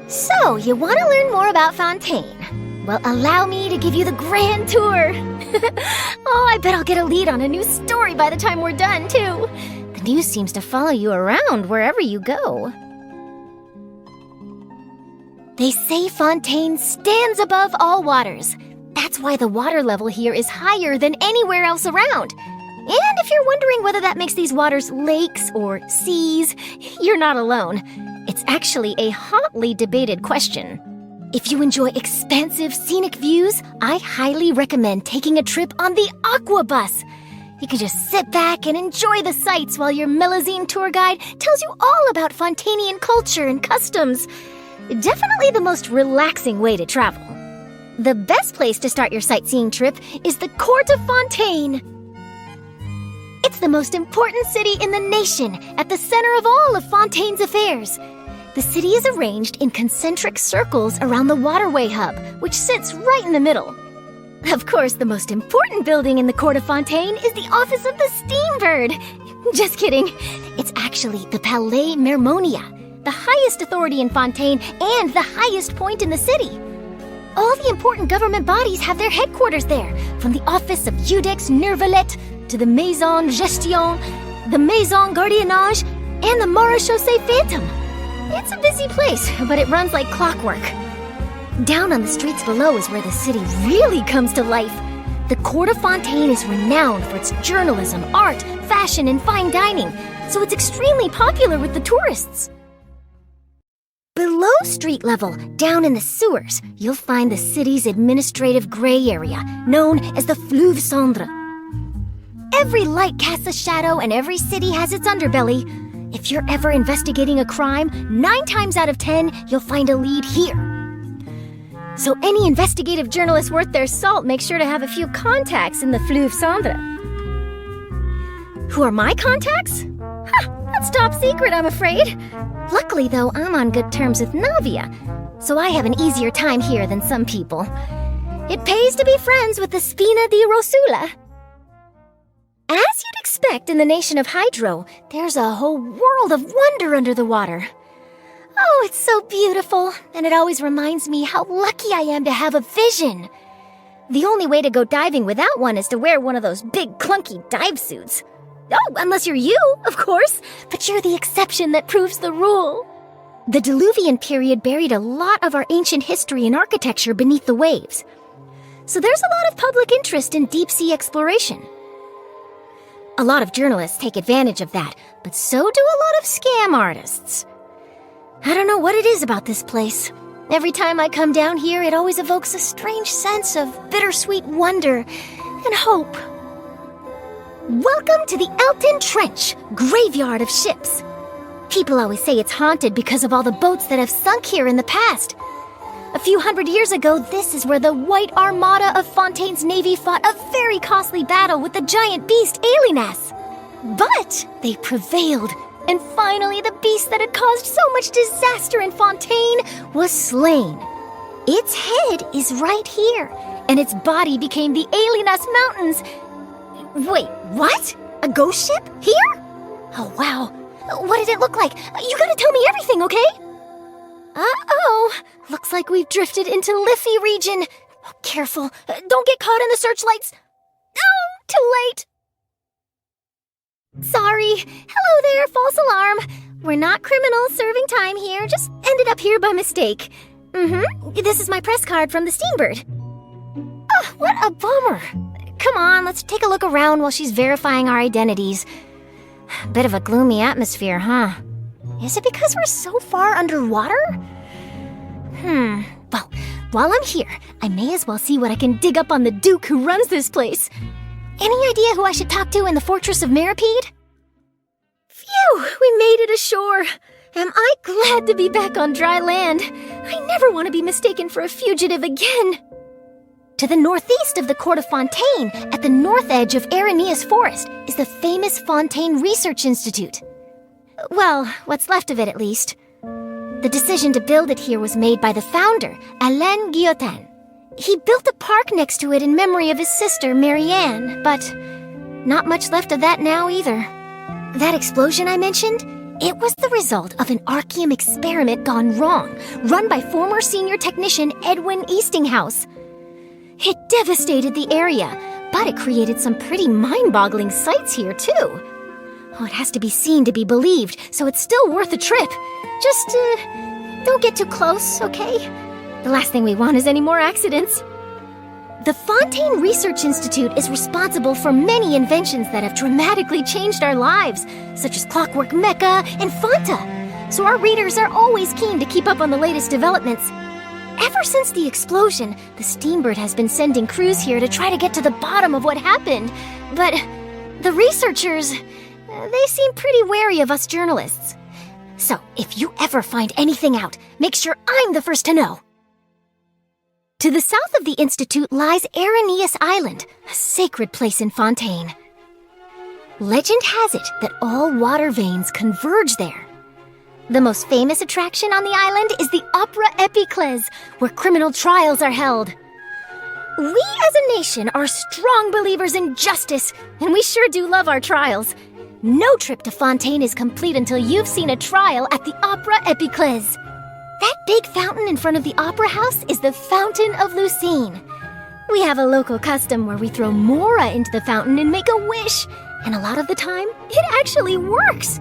So, you want to learn more about Fontaine? Well, allow me to give you the grand tour. Oh, I bet I'll get a lead on a new story by the time we're done, too. The news seems to follow you around wherever you go. They say Fontaine stands above all waters. That's why the water level here is higher than anywhere else around. And if you're wondering whether that makes these waters lakes or seas, you're not alone. It's actually a hotly debated question. If you enjoy expansive scenic views, I highly recommend taking a trip on the Aqua Bus. You can just sit back and enjoy the sights while your Melusine tour guide tells you all about Fontainian culture and customs. Definitely the most relaxing way to travel. The best place to start your sightseeing trip is the Court of Fontaine. It's the most important city in the nation, at the center of all of Fontaine's affairs. The city is arranged in concentric circles around the waterway hub, which sits right in the middle. Of course, the most important building in the Court of Fontaine is the office of the Steambird. Just kidding. It's actually the Palais Mermonia, the highest authority in Fontaine and the highest point in the city. All the important government bodies have their headquarters there, from the office of Judex Nervalet to the Maison Gestion, the Maison Gardiennage, and the Marechaussee Phantom. It's a busy place, but it runs like clockwork. Down on the streets below is where the city really comes to life. The Court of Fontaine is renowned for its journalism, art, fashion, and fine dining, so it's extremely popular with the tourists. Below street level, down in the sewers, you'll find the city's administrative gray area, known as the Fleuve Cendre. Every light casts a shadow and every city has its underbelly. If you're ever investigating a crime, 9 times out of 10, you'll find a lead here. So any investigative journalist worth their salt makes sure to have a few contacts in the Fleuve Cendre. Who are my contacts? That's top secret, I'm afraid. Luckily, though, I'm on good terms with Navia, so I have an easier time here than some people. It pays to be friends with the Spina di Rosula. As you'd expect in the nation of Hydro, there's a whole world of wonder under the water. Oh, it's so beautiful, and it always reminds me how lucky I am to have a vision. The only way to go diving without one is to wear one of those big, clunky dive suits. Oh, unless you're you, of course, but you're the exception that proves the rule. The Diluvian period buried a lot of our ancient history and architecture beneath the waves. So there's a lot of public interest in deep-sea exploration. A lot of journalists take advantage of that, but so do a lot of scam artists. I don't know what it is about this place. Every time I come down here, it always evokes a strange sense of bittersweet wonder and hope. Welcome to the Elton Trench, graveyard of ships. People always say it's haunted because of all the boats that have sunk here in the past. A few hundred years ago, this is where the White Armada of Fontaine's navy fought a very costly battle with the giant beast Elynas. But they prevailed, and finally the beast that had caused so much disaster in Fontaine was slain. Its head is right here, and its body became the Elynas Mountains. Wait, what? A ghost ship? Here? Oh, wow. What did it look like? You gotta tell me everything, okay? Uh-oh. Looks like we've drifted into Liffey region. Oh, careful. Don't get caught in the searchlights. Oh, too late. Sorry. Hello there, false alarm. We're not criminals serving time here. Just ended up here by mistake. This is my press card from the Steambird. Oh, what a bummer. Come on, let's take a look around while she's verifying our identities. Bit of a gloomy atmosphere, huh? Is it because we're so far underwater? Well, while I'm here, I may as well see what I can dig up on the Duke who runs this place. Any idea who I should talk to in the fortress of Meropide? Phew, we made it ashore. Am I glad to be back on dry land. I never want to be mistaken for a fugitive again. To the northeast of the Court of Fontaine, at the north edge of Erinnyes Forest, is the famous Fontaine Research Institute. Well, what's left of it at least. The decision to build it here was made by the founder, Alain Guillotin. He built a park next to it in memory of his sister, Marianne, but not much left of that now either. That explosion I mentioned, It was the result of an Archeum experiment gone wrong, run by former senior technician Edwin Eastinghouse. It devastated the area, but it created some pretty mind-boggling sights here, too. Oh, it has to be seen to be believed, so it's still worth a trip. Just, don't get too close, okay? The last thing we want is any more accidents. The Fontaine Research Institute is responsible for many inventions that have dramatically changed our lives, such as Clockwork Mecha and Fanta. So our readers are always keen to keep up on the latest developments. Ever since the explosion, the Steambird has been sending crews here to try to get to the bottom of what happened. But the researchers, they seem pretty wary of us journalists. So if you ever find anything out, make sure I'm the first to know. To the south of the Institute lies Erinnyes Island, a sacred place in Fontaine. Legend has it that all water veins converge there. The most famous attraction on the island is the Opera Epiclese, where criminal trials are held. We as a nation are strong believers in justice, and we sure do love our trials. No trip to Fontaine is complete until you've seen a trial at the Opera Epiclese. That big fountain in front of the Opera House is the Fountain of Lucine. We have a local custom where we throw Mora into the fountain and make a wish, and a lot of the time, it actually works.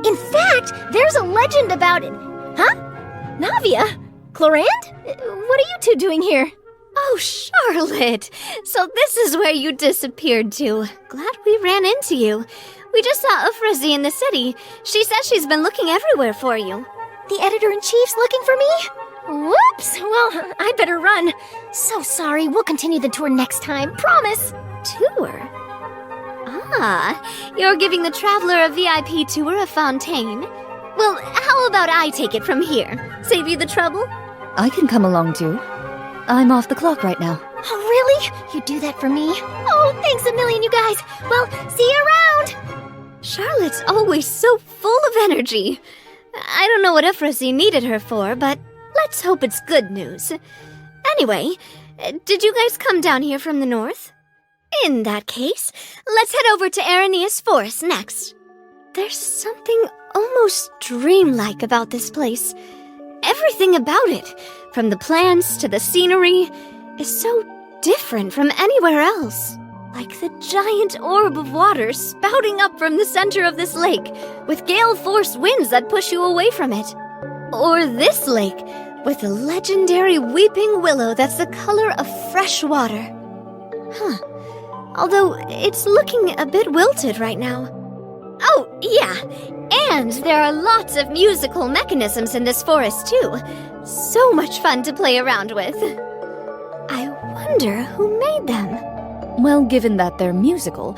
In fact, there's a legend about it. Huh? Navia? Clorinde? What are you two doing here? Oh, Charlotte! So this is where you disappeared to. Glad we ran into you. We just saw Ufrazi in the city. She says she's been looking everywhere for you. The editor-in-chief's looking for me? Whoops! Well, I'd better run. So sorry, we'll continue the tour next time, promise. Tour? Ah, you're giving the traveler a VIP tour of Fontaine? Well, how about I take it from here? Save you the trouble? I can come along too. I'm off the clock right now. Oh, really? You do that for me? Oh, thanks a million, you guys. Well, see you around. Charlotte's always so full of energy. I don't know what Ufrazi needed her for, but let's hope it's good news. Anyway, did you guys come down here from the north? In that case, let's head over to Erinnyes Forest next. There's something almost dreamlike about this place. Everything about it, from the plants to the scenery, is so different from anywhere else. Like the giant orb of water spouting up from the center of this lake, with gale-force winds that push you away from it. Or this lake, with the legendary weeping willow that's the color of fresh water. Huh. Although it's looking a bit wilted right now. Oh, yeah. And there are lots of musical mechanisms in this forest, too. So much fun to play around with. I wonder who made them. Well, given that they're musical,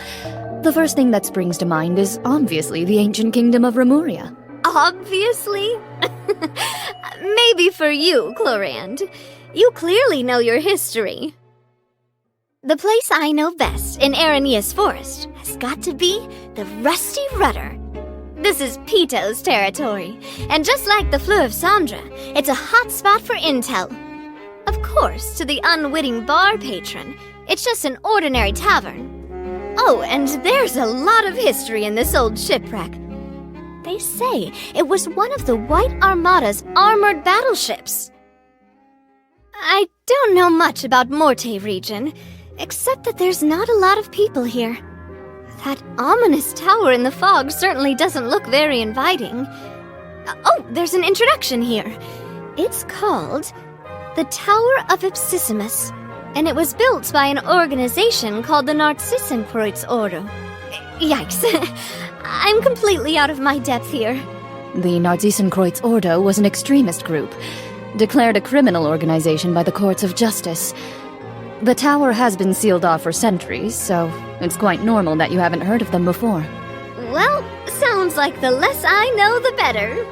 the first thing that springs to mind is obviously the ancient kingdom of Remuria. Obviously? Maybe for you, Clorinde. You clearly know your history. The place I know best in Erinnyes Forest has got to be the Rusty Rudder. This is Pito's territory, and just like the Fleuve Cendre, it's a hot spot for intel. Of course, to the unwitting bar patron, it's just an ordinary tavern. Oh, and there's a lot of history in this old shipwreck. They say it was one of the White Armada's armored battleships. I don't know much about Morte Region, except that there's not a lot of people here. That ominous tower in the fog certainly doesn't look very inviting. Oh, there's an introduction here. It's called the Tower of Ipsissimus, and it was built by an organization called the Narcissenkreuz Ordo. Yikes. I'm completely out of my depth here. The Narcissenkreuz Ordo was an extremist group, declared a criminal organization by the courts of justice. The tower has been sealed off for centuries, so it's quite normal that you haven't heard of them before. Well, sounds like the less I know, the better.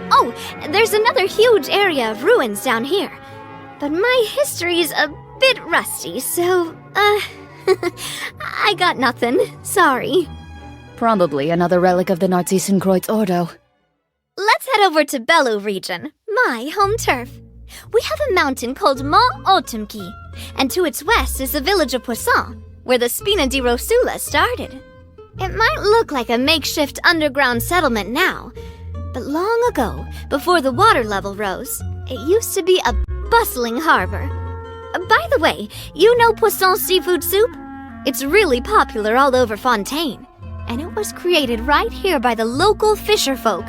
Oh, there's another huge area of ruins down here. But my history's a bit rusty, so, I got nothing. Sorry. Probably another relic of the Narcissenkreuz Ordo. Let's head over to Bellu Region, my home turf. We have a mountain called Mont Autumnki, and to its west is the village of Poisson, where the Spina di Rosula started. It might look like a makeshift underground settlement now, but long ago, before the water level rose, it used to be a bustling harbor. By the way, you know Poisson seafood soup? It's really popular all over Fontaine, and it was created right here by the local fisher folk.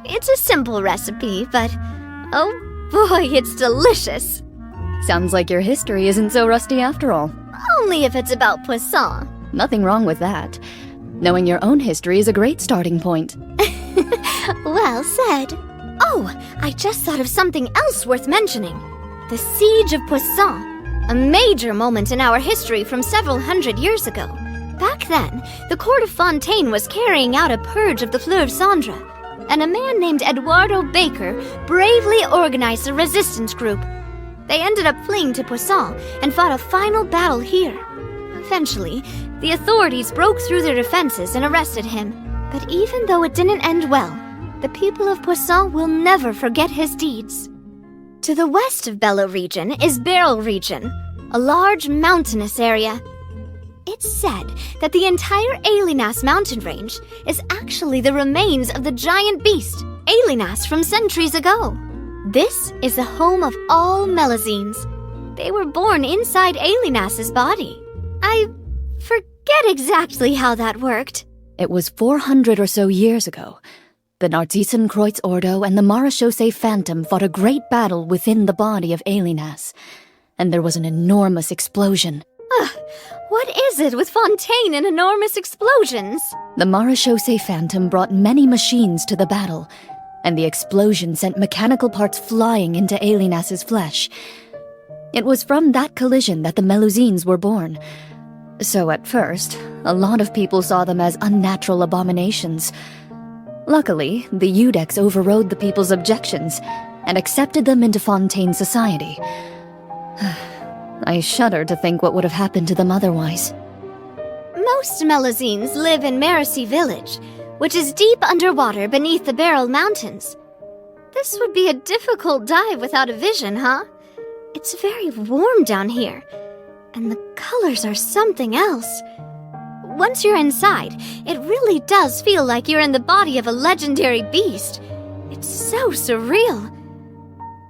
It's a simple recipe, but oh boy, it's delicious. Sounds like your history isn't so rusty after all. Only if it's about Poisson. Nothing wrong with that. Knowing your own history is a great starting point. Well said. Oh, I just thought of something else worth mentioning. The Siege of Poisson, a major moment in our history from several hundred years ago. Back then, the court of Fontaine was carrying out a purge of the Fleuve Cendre, and a man named Eduardo Baker bravely organized a resistance group. They ended up fleeing to Poisson and fought a final battle here. Eventually, the authorities broke through their defenses and arrested him. But even though it didn't end well, the people of Poisson will never forget his deeds. To the west of Bello Region is Beryl Region, a large mountainous area. It's said that the entire Elynas mountain range is actually the remains of the giant beast, Elynas, from centuries ago. This is the home of all Melazines. They were born inside Elynas's body. I forget exactly how that worked. It was 400 or so years ago. The Narzissen-Kreuz Ordo and the Marechaussee Phantom fought a great battle within the body of Elynas, and there was an enormous explosion. What is it with Fontaine and enormous explosions? The Marechaussee Phantom brought many machines to the battle, and the explosion sent mechanical parts flying into Elynas's flesh. It was from that collision that the Melusines were born. So at first, a lot of people saw them as unnatural abominations. Luckily, the Iudex overrode the people's objections and accepted them into Fontaine society. I shudder to think what would have happened to them otherwise. Most Melazines live in Merusea Village, which is deep underwater beneath the Beryl Mountains. This would be a difficult dive without a vision, huh? It's very warm down here, and the colors are something else. Once you're inside, it really does feel like you're in the body of a legendary beast. It's so surreal.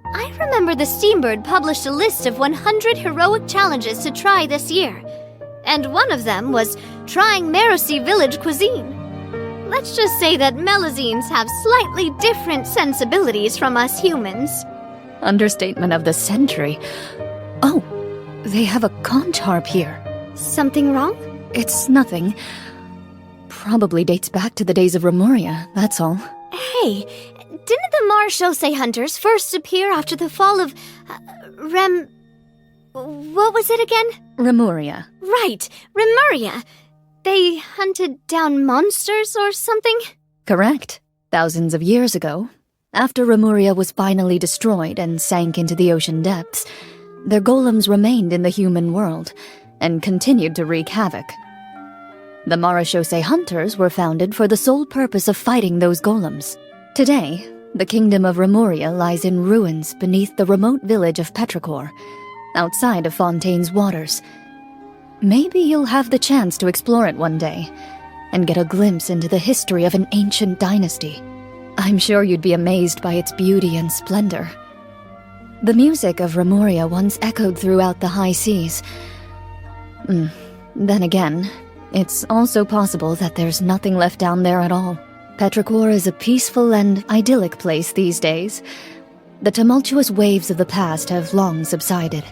I remember the Steambird published a list of 100 heroic challenges to try this year, and one of them was trying Merusea Village cuisine. Let's just say that Melazines have slightly different sensibilities from us humans. Understatement of the century. Oh, they have a conch harp here. Something wrong? It's nothing. Probably dates back to the days of Remuria, that's all. Hey, didn't the Marechaussee hunters first appear after the fall of... What was it again? Remuria. Right, Remuria. They hunted down monsters or something? Correct. Thousands of years ago, after Remuria was finally destroyed and sank into the ocean depths, their golems remained in the human world and continued to wreak havoc. The Marechaussee hunters were founded for the sole purpose of fighting those golems. Today, the kingdom of Remuria lies in ruins beneath the remote village of Petrichor, outside of Fontaine's waters. Maybe you'll have the chance to explore it one day, and get a glimpse into the history of an ancient dynasty. I'm sure you'd be amazed by its beauty and splendor. The music of Remuria once echoed throughout the high seas. Then again, it's also possible that there's nothing left down there at all. Petrichor is a peaceful and idyllic place these days. The tumultuous waves of the past have long subsided.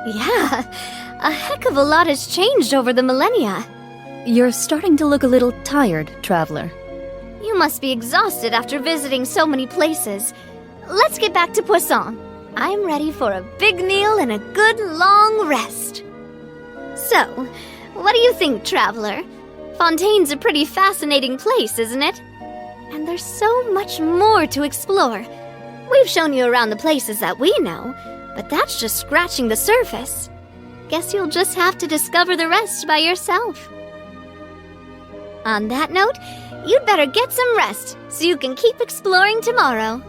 Yeah, a heck of a lot has changed over the millennia. You're starting to look a little tired, traveler. You must be exhausted after visiting so many places. Let's get back to Poisson. I'm ready for a big meal and a good long rest. So, what do you think, traveler? Fontaine's a pretty fascinating place, isn't it? And there's so much more to explore. We've shown you around the places that we know, but that's just scratching the surface. Guess you'll just have to discover the rest by yourself. On that note, you'd better get some rest so you can keep exploring tomorrow.